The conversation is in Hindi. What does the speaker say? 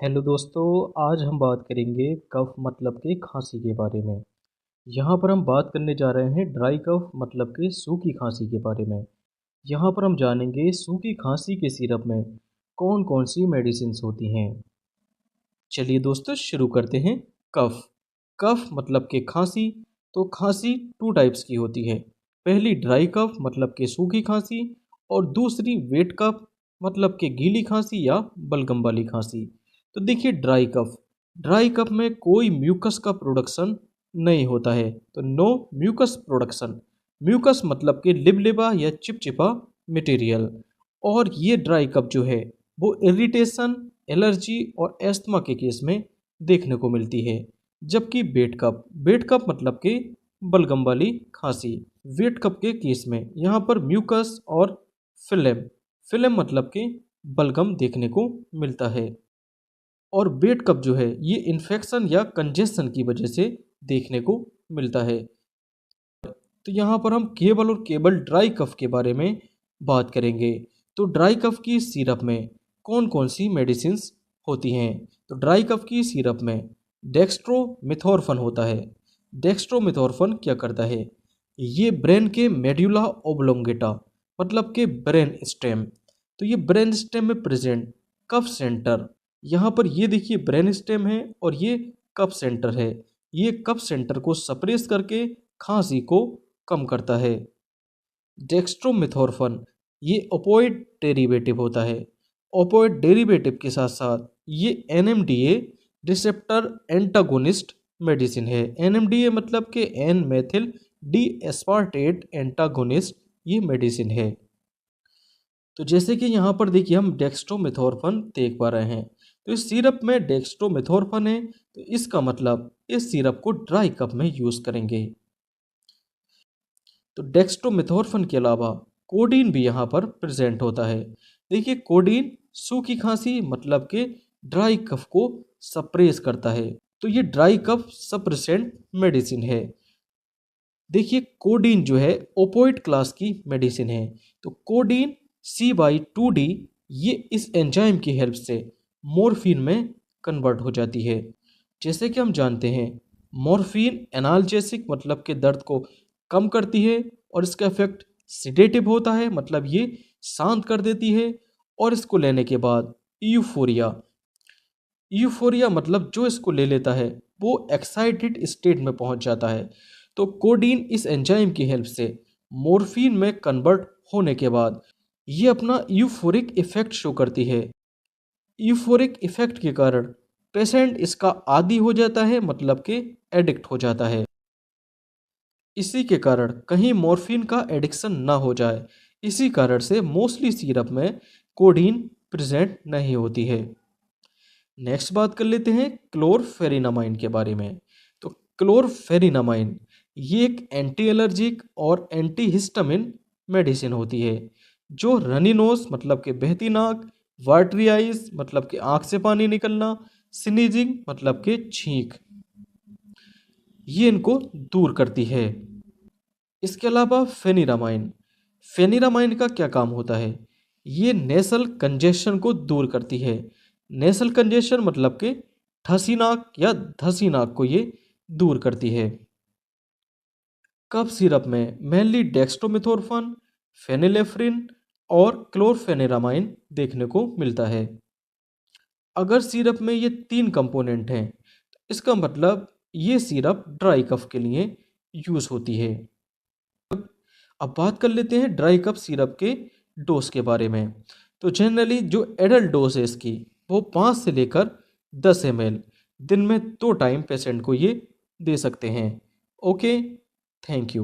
हेलो दोस्तों, आज हम बात करेंगे कफ मतलब के खांसी के बारे में। यहाँ पर हम बात करने जा रहे हैं ड्राई कफ मतलब के सूखी खांसी के बारे में। यहाँ पर हम जानेंगे सूखी खांसी के सिरप में कौन कौन सी मेडिसिन्स होती हैं। चलिए दोस्तों शुरू करते हैं। कफ कफ मतलब के खांसी। तो खांसी टू टाइप्स की होती है। पहली ड्राई कफ मतलब के सूखी खांसी और दूसरी वेट कफ मतलब के गीली खांसी या बलगम वाली खांसी। तो देखिए ड्राई कफ में कोई म्यूकस का प्रोडक्शन नहीं होता है, तो नो म्यूकस प्रोडक्शन। म्यूकस मतलब के लिबलिबा या चिपचिपा मटेरियल। और ये ड्राई कफ जो है वो इरिटेशन, एलर्जी और एस्थमा के केस में देखने को मिलती है। जबकि वेट कफ मतलब कि बलगम वाली खांसी, वेट कफ के केस में यहाँ पर म्यूकस और फिलेम फिलेम मतलब कि बलगम देखने को मिलता है। और वेट कफ जो है ये इन्फेक्शन या कंजेशन की वजह से देखने को मिलता है। तो यहाँ पर हम केवल और केवल ड्राई कफ के बारे में बात करेंगे। तो ड्राई कफ की सिरप में कौन कौन सी मेडिसिन्स होती हैं। तो ड्राई कफ की सिरप में डेक्स्ट्रोमेथोर्फन होता है। डेक्स्ट्रोमेथोर्फन क्या करता है, ये ब्रेन के मेड्यूला ओब्लोंगेटा मतलब के ब्रेन स्टेम। तो ये ब्रेन स्टेम में प्रेजेंट कफ सेंटर, यहाँ पर ये देखिए ब्रेन स्टेम है और ये कफ सेंटर है। ये कफ सेंटर को सप्रेस करके खांसी को कम करता है। डेक्स्ट्रोमेथोर्फन ये ओपोइड डेरिवेटिव होता है। ओपोइड डेरिवेटिव के साथ साथ ये एनएमडीए रिसेप्टर एंटागोनिस्ट मेडिसिन है। एनएमडीए मतलब के N methyl D aspartate antagonist ये मेडिसिन है। तो जैसे कि यहाँ पर देखिए हम डेक्स्ट्रोमेथोर्फन देख पा रहे हैं, तो इस सिरप में डेक्स्ट्रोमेथोर्फन है, तो इसका मतलब इस सिरप को ड्राई कफ में यूज़ करेंगे। तो डेक्स्ट्रोमेथोर्फन के अलावा कोडीन भी यहाँ पर प्रेजेंट होता है। देखिए कोडीन सूखी खांसी मतलब के ड्राई कफ को सप्रेस करता है, तो ये ड्राई कफ सप्रेसेंट मेडिसिन है। देखिए कोडीन जो है ओपोइड क्लास की मेडिसिन है। तो कोडीन C/2D ये इस एंजाइम की हेल्प से मॉर्फिन में कन्वर्ट हो जाती है। जैसे कि हम जानते हैं मॉर्फिन एनाल्जेसिक मतलब के दर्द को कम करती है और इसका इफेक्ट सिडेटिव होता है, मतलब ये शांत कर देती है। और इसको लेने के बाद यूफोरिया यूफोरिया मतलब जो इसको ले लेता है वो एक्साइटेड स्टेट में पहुंच जाता है। तो कोडीन इस एंजाइम की हेल्प से मॉर्फिन में कन्वर्ट होने के बाद ये अपना यूफोरिक इफेक्ट शो करती है। यूफोरिक इफेक्ट के कारण पेशेंट इसका आदी हो जाता है, मतलब कि एडिक्ट हो जाता है। इसी के कारण कहीं मॉर्फिन का एडिक्शन ना हो जाए, इसी कारण से मोस्टली सिरप में कोडीन प्रेजेंट नहीं होती है। नेक्स्ट बात कर लेते हैं क्लोरफेरिनामाइन के बारे में। तो क्लोरफेरिनामाइन ये एक एंटी एलर्जिक और एंटी हिस्टामिन मेडिसिन होती है, जो रनी नोज मतलब कि बहती नाक, वाटरी आइज मतलब कि आंख से पानी निकलना, स्नीजिंग मतलब कि छींक, ये इनको दूर करती है। इसके अलावा फेनिरामाइन फेनिरामाइन का क्या काम होता है, ये नेसल कंजेशन को दूर करती है। नेसल कंजेशन मतलब कि ठसी नाक या धसी नाक को ये दूर करती है। कफ सिरप में मेनली डेक्स्ट्रोमेथोर्फन, फेनिलेफ्रिन और क्लोरफेनिरामाइन देखने को मिलता है। अगर सिरप में ये तीन कंपोनेंट हैं, तो इसका मतलब ये सिरप ड्राई कफ के लिए यूज़ होती है। अब बात कर लेते हैं ड्राई कफ सिरप के डोज के बारे में। तो जनरली जो एडल्ट डोज है इसकी वो 5 से लेकर 10 ml दिन में 2 टाइम पेशेंट को ये दे सकते हैं। Okay, thank you.